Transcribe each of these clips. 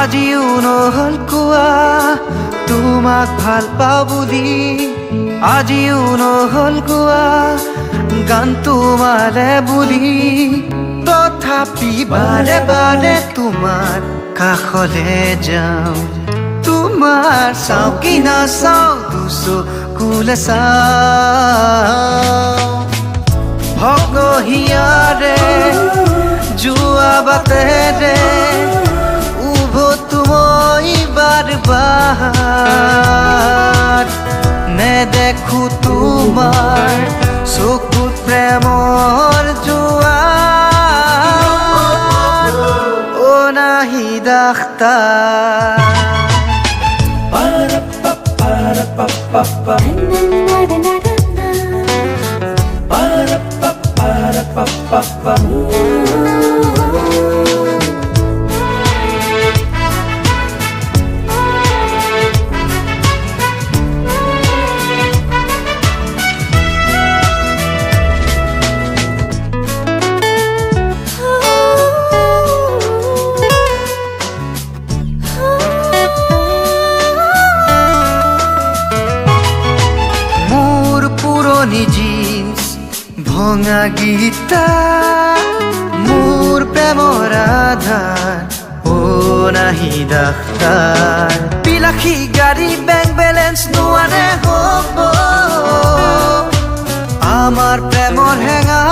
আজিও নহ'ল কোৱা তোমাক ভাল পাওঁ বুলি আজিও নহ'ল কোৱা গান তোমাৰে বুলি তথাপি বাৰে বাৰে তোমাৰ কাষলে যাওঁ তোমাৰ চাওঁ কি নাচাওঁ দুচকুলে চাওঁ ভগ্ন হিয়াৰে যোৱা বাটেৰে উভতো মই বাৰ বাৰ নেদেখো তোমাৰ চকুত প্ৰেমৰ জোৱাৰ অ নাহিদ আখতাৰ জিন্স ভঙা গীতা মোৰ প্ৰেমৰ আধাৰ অ নাহিদ আখতাৰ বিলাসী গাড়ী বেংক বেলেঞ্চ নোৱাৰে হ'ব আমাৰ প্ৰেমৰ হেঙা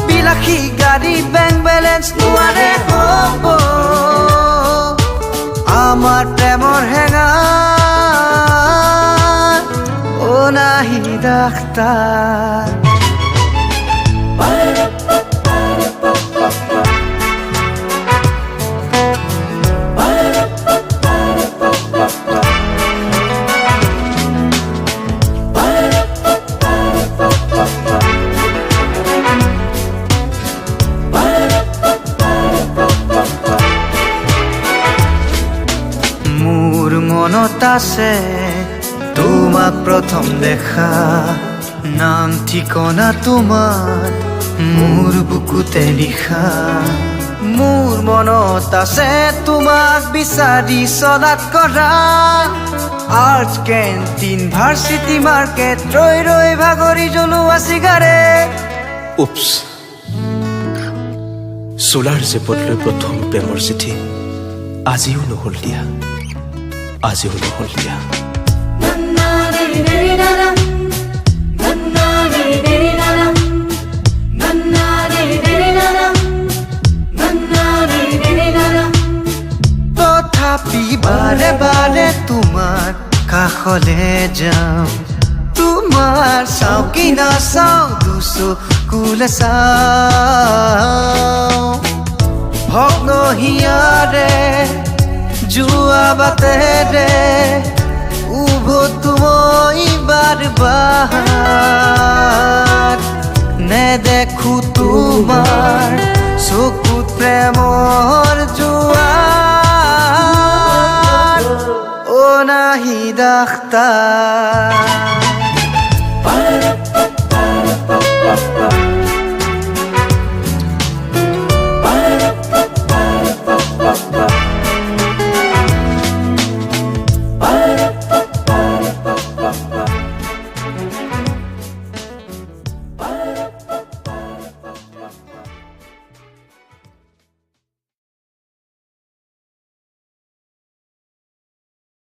বিলাসী গাড়ী বেংক বেলেঞ্চ নোৱাৰে হ'ব আমাৰ প্ৰেমৰ হেঙা নাহিদ আখতাৰ মোৰ মনত আছে তোমাক প্ৰথম দেখা নাম ঠিকনা তোমাৰ মোৰ বুকুতে লিখা মোৰ মনত আছে তোমাক বিচাৰি চলাত কৰা আৰ্ট কেণ্টিন ভাৰ্চিটি মাৰ্কেট ৰৈ ৰৈ ভাগৰি জ্বলোৱা চিগাৰেট উপছ চোলাৰ জেপতলৈ প্ৰথম প্ৰেমৰ চিঠি আজিও নহ'ল দিয়া আজিও নহ'ল দিয়া তথাপি বাৰে বাৰে তোমাৰ কাষলে যাওঁ তোমাৰ চাওঁ কি নাচাওঁ দুচকুলে চাওঁ ভগ্ন হিয়াৰে যোৱা বাটেৰে উভতো মই বাৰ বাৰ নেদেখো তোমাৰ চকুত প্ৰেমৰ জোৱাৰ অ নাহিদ আখতাৰ